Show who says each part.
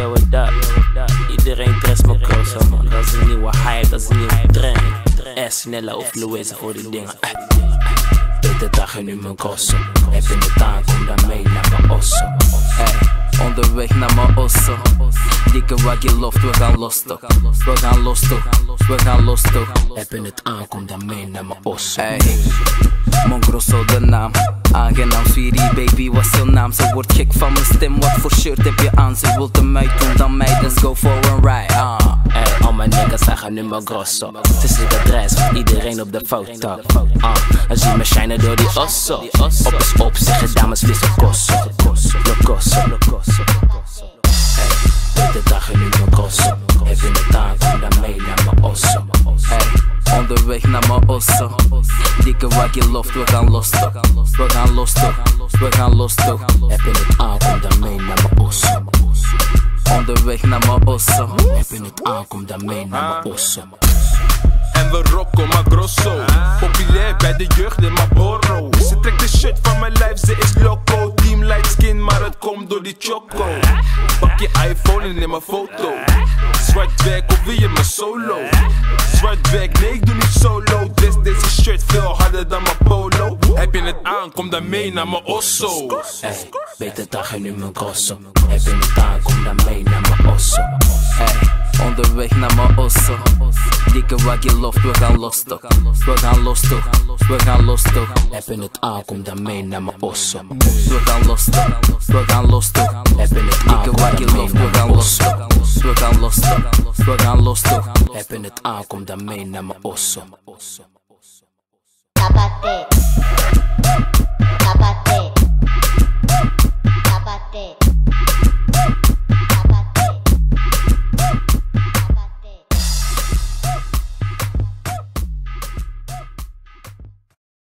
Speaker 1: what up? Iedereen dress me closer, man. Dat is een nieuwe hype, dat is een nieuwe trend. Snella of Louise voor die dingen. Beter dag en nu mijn kossen. Heb je het aan, kom dan mee naar mijn ossen. Hey, onderweg naar mijn ossen. Dikke waggie loft, we gaan los toch. We gaan los toch, we gaan los toch. Heb je het aan, kom dan mee naar mijn ossen. Hey, Mon Grosso de naam. Aangenaam Sweetie baby, wat is jouw naam? Ze wordt gek van mijn stem, wat voor shirt heb je aan? Ze wilt hem mij doen dan mij, let's go for a ride. Hey, al mijn niggas zeggen nu mijn grosso. Het is het adres van iedereen op de foto. En zie me shinen door die osso. Op is op, zeggen dames vissen kosso. Locosso. Hey, de dag en nu mijn grosso. Heb je het aan, kom dan mee naar mijn osso. Hey, onderweg naar mijn osso. Dikke waggie loft, we gaan los toch. We gaan los toch, we gaan los toch. Heb je het aan, kom dan mee naar mijn osso. Onderweg naar mijn osso. Heb je het aan, kom dan mee naar mijn osso.
Speaker 2: En we rocken maar grosso. Populair bij de jeugd in Marlboro. Ze trekt de shit van mijn lijf, ze is loco. Team light skin, maar het komt door die choco. Pak je iPhone en neem een foto. Zwart werk of wil je mijn solo? Zwart werk, nee ik doe niet solo. Deze shirt veel harder dan mijn polo. Heb je het aan, kom dan mee naar mijn osso.
Speaker 1: Hey, beter dag en nu mijn grosso. Heb je het aan, kom dan mee naar mijn osso. Hey, onderweg naar mijn osso. Dikke waggie loft, we gaan los toch. We gaan los toch, we gaan los toch. Heb je het aan, kom dan mee naar mijn osso. We gaan los toch, we gaan los toch. Heb je het aan, dikke waggie loft, we gaan los toch. We gaan los toch, we gaan los toch. Heb je het aan, kom dan mee naar mijn osso.
Speaker 3: Tapate, tapate.